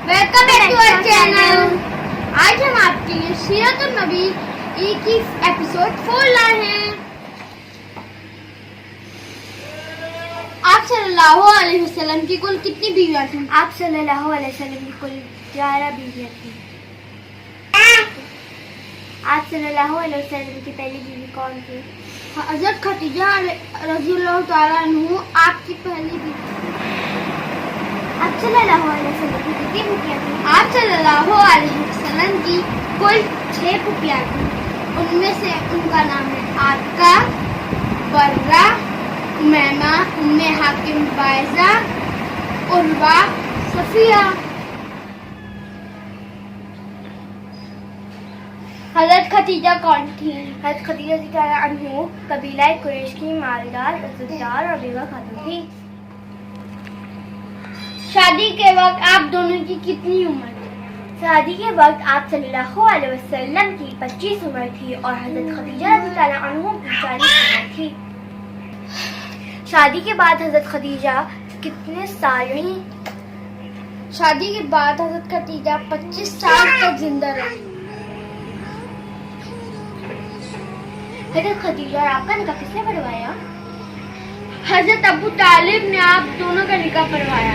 Welcome back to our channel. आज हम आपके लिए सीरतुन नबी की एपिसोड 4 लाए हैं। आप सल्लल्लाहु अलैहि वसल्लम की कुल कितनी बीवियां थीं? आप सल्लल्लाहु अलैहि वसल्लम की कुल 11 बीवियां थीं। आप सल्लल्लाहु अलैहि वसल्लम की पहली बीवी कौन थी? हज़रत खदीजा रज़ियल्लाहु ताला अन्हु आपकी पहली बीवी। आप सल्लल्लाहु अलैहि वसल्लम की कितनी फूफियां थीं? आप सल्लल्लाहु अलैहि वसल्लम की कुल 6 फूफियां थीं। उनमें से उनका नाम है आतिका, बर्रा, उमैमा, उम्मे हाकिम बायजा, उर्वा, सफिया। हज़रत खदीजा कौन थी? हज़रत खदीजा रज़ियल्लाहु अन्हा कबीला कुरैश की मालदार, इज़्ज़तदार और बेवा खातून थी। शादी के वक्त आप दोनों की कितनी उम्र थी? शादी के वक्त आप सल्लल्लाहु अलैहि वसल्लम की 25 उम्र थी और हज़रत खदीजा रज़ियल्लाहु अन्हा की 40 उम्र थी। शादी के बाद हज़रत खदीजा कितने साल रही? शादी के बाद हज़रत खदीजा 25 साल तक जिंदा रही। हज़रत खदीजा और आपका निकाह किसने पढ़वाया? हज़रत अबू तालिब ने आप दोनों का निकाह पढ़वाया।